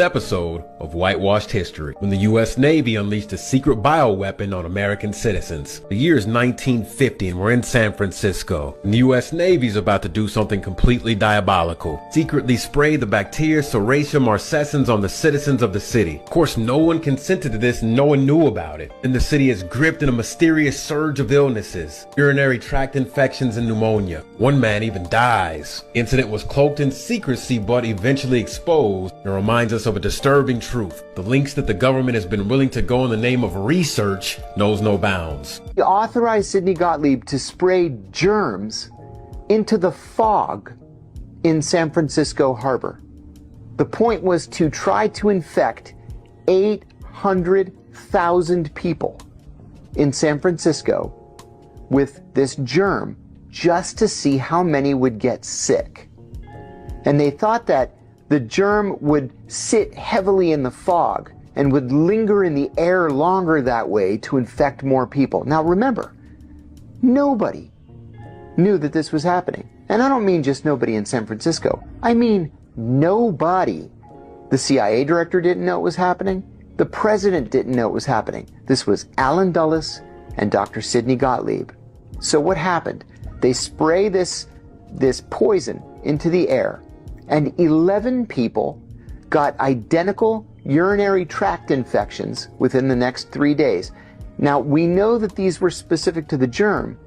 episode of Whitewashed History, when the U.S. Navy unleashed a secret bioweapon on American citizens. The year is 1950 and we're in San Francisco. And the U.S. Navy is about to do something completely diabolical. Secretly spray the bacteria Serratia marcescens on the citizens of the city. Of course, no one consented to this and no one knew about it. And the city is gripped in a mysterious surge of illnesses, urinary tract infections and pneumonia. One man even dies. The incident was cloaked in secrecy but eventually exposed and reminds us of a disturbing truth. The lengths that the government has been willing to go in the name of research knows no bounds. He authorized Sidney Gottlieb to spray germs into the fog in San Francisco Harbor. The point was to try to infect 800,000 people in San Francisco with this germ just to see how many would get sick. And they thought that the germ would sit heavily in the fog and would linger in the air longer that way to infect more people. Now remember, nobody knew that this was happening. And I don't mean just nobody in San Francisco. I mean nobody. The CIA director didn't know it was happening. The president didn't know it was happening. This was Allen Dulles and Dr. Sidney Gottlieb. So what happened? They spray this poison into the air, and 11 people got identical urinary tract infections within the next 3 days. Now, we know that these were specific to the germ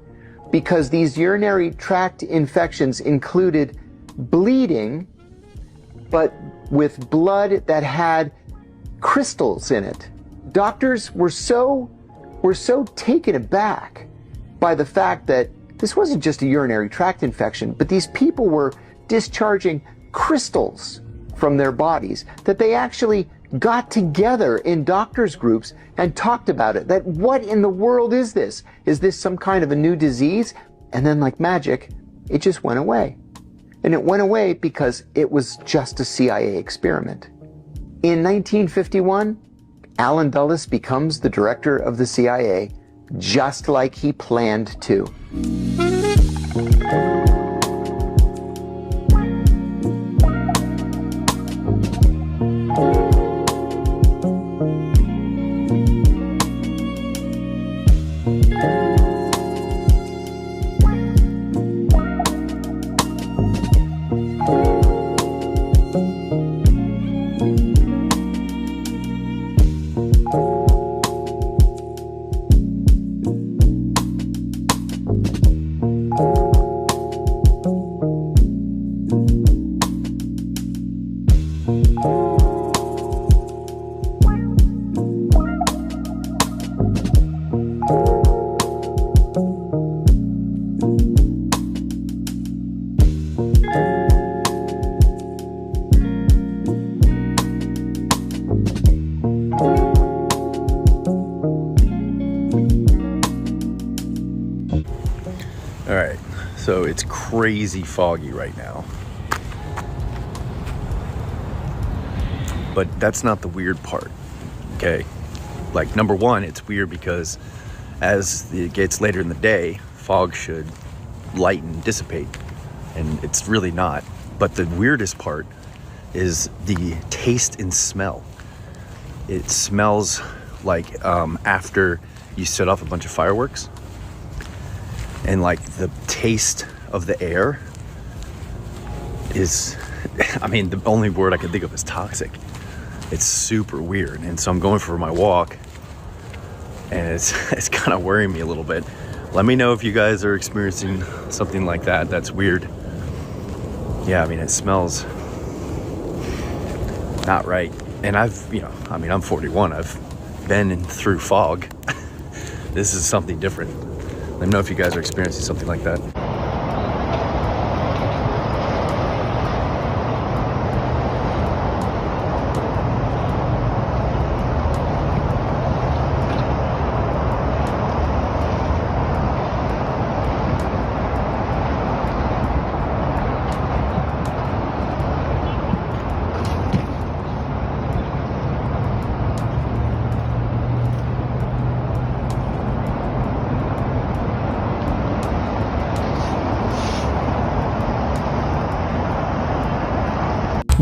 because these urinary tract infections included bleeding, but with blood that had crystals in it. Doctors were so taken aback by the fact that this wasn't just a urinary tract infection, but these people were discharging crystals from their bodies, that they actually got together in doctors' groups and talked about it. That what in the world is this? Is this some kind of a new disease? And then like magic, it just went away. And it went away because it was just a CIA experiment. In 1951, Allen Dulles becomes the director of the CIA, just like he planned to. Alright, so it's crazy foggy right now. But that's not the weird part, okay? Like, number one, it's weird because as it gets later in the day, fog should lighten, dissipate, and it's really not. But the weirdest part is the taste and smell. It smells like after you set off a bunch of fireworks. And like the taste of the air is, I mean, the only word I can think of is toxic. It's super weird. And so I'm going for my walk and it's kind of worrying me a little bit. Let me know if you guys are experiencing something like that. That's weird. Yeah, I mean, it smells not right. And I'm 41. I've been through fog. This is something different. Let me know if you guys are experiencing something like that.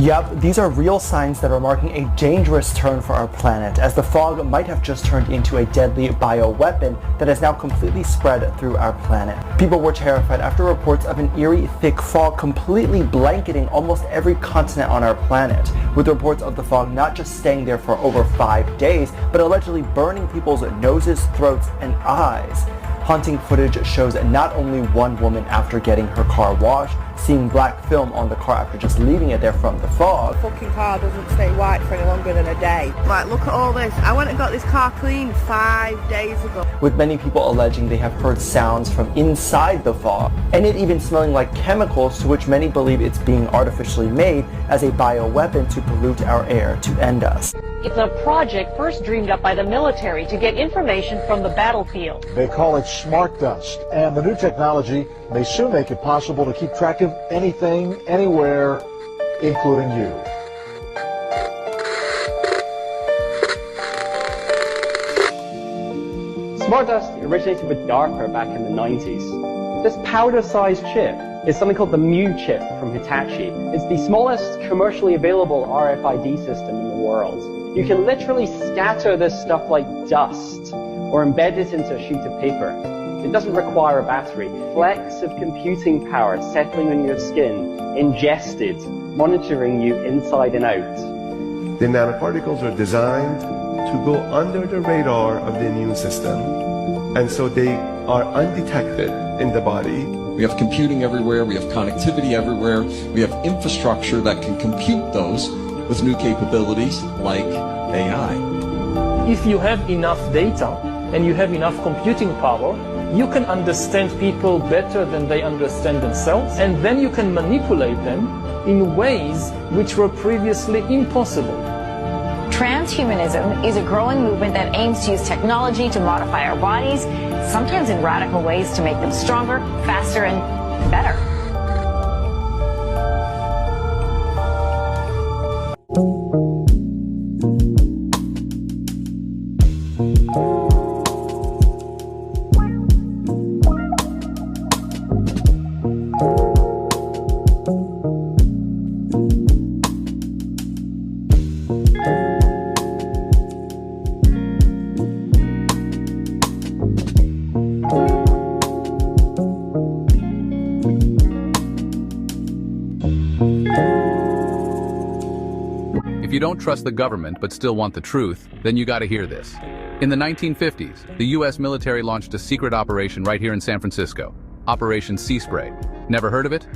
Yep, these are real signs that are marking a dangerous turn for our planet, as the fog might have just turned into a deadly bioweapon that has now completely spread through our planet. People were terrified after reports of an eerie, thick fog completely blanketing almost every continent on our planet, with reports of the fog not just staying there for over 5 days, but allegedly burning people's noses, throats, and eyes. Haunting footage shows not only one woman after getting her car washed, seeing black film on the car after just leaving it there from the fog. The fucking car doesn't stay white for any longer than a day. Like, look at all this. I went and got this car cleaned 5 days ago. With many people alleging they have heard sounds from inside the fog, and it even smelling like chemicals, to which many believe it's being artificially made as a bioweapon to pollute our air to end us. It's a project first dreamed up by the military to get information from the battlefield. They call it smart dust, and the new technology may soon make it possible to keep track of anything, anywhere, including you. Smart dust originated with DARPA back in the 90s. This powder-sized chip is something called the Mu chip from Hitachi. It's the smallest commercially available RFID system in the world. You can literally scatter this stuff like dust or embed it into a sheet of paper. It doesn't require a battery. Flecks of computing power settling on your skin, ingested, monitoring you inside and out. The nanoparticles are designed to go under the radar of the immune system, and so they are undetected in the body. We have computing everywhere, we have connectivity everywhere, we have infrastructure that can compute those with new capabilities like AI. If you have enough data and you have enough computing power, you can understand people better than they understand themselves, and then you can manipulate them in ways which were previously impossible. Transhumanism is a growing movement that aims to use technology to modify our bodies, sometimes in radical ways to make them stronger, faster, and better. If you don't trust the government but still want the truth, then you gotta hear this. In the 1950s, the US military launched a secret operation right here in San Francisco, Operation Sea Spray. Never heard of it?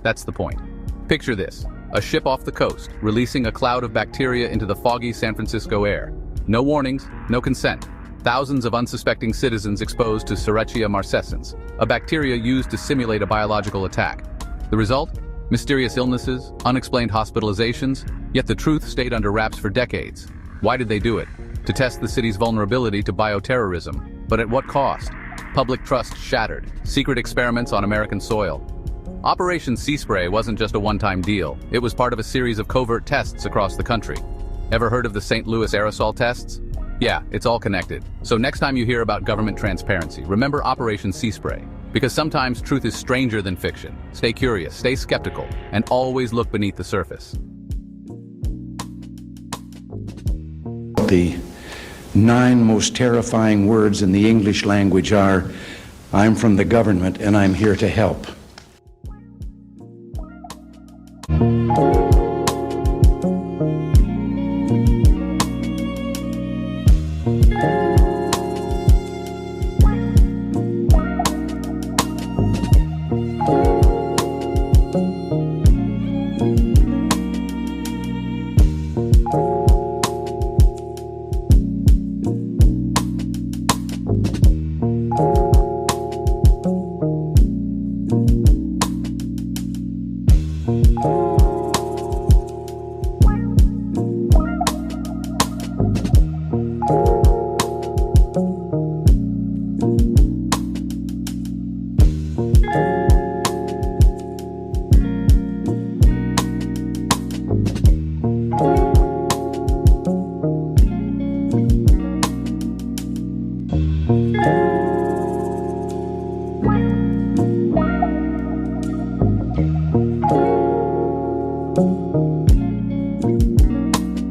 That's the point. Picture this, a ship off the coast, releasing a cloud of bacteria into the foggy San Francisco air. No warnings, no consent. Thousands of unsuspecting citizens exposed to Serratia marcescens, a bacteria used to simulate a biological attack. The result? Mysterious illnesses, unexplained hospitalizations, yet the truth stayed under wraps for decades. Why did they do it? To test the city's vulnerability to bioterrorism. But at what cost? Public trust shattered, secret experiments on American soil. Operation Sea Spray wasn't just a one-time deal. It was part of a series of covert tests across the country. Ever heard of the St. Louis aerosol tests? Yeah, it's all connected. So next time you hear about government transparency, remember Operation Sea Spray. Because sometimes truth is stranger than fiction. Stay curious, stay skeptical, and always look beneath the surface. The 9 most terrifying words in the English language are, "I'm from the government and I'm here to help."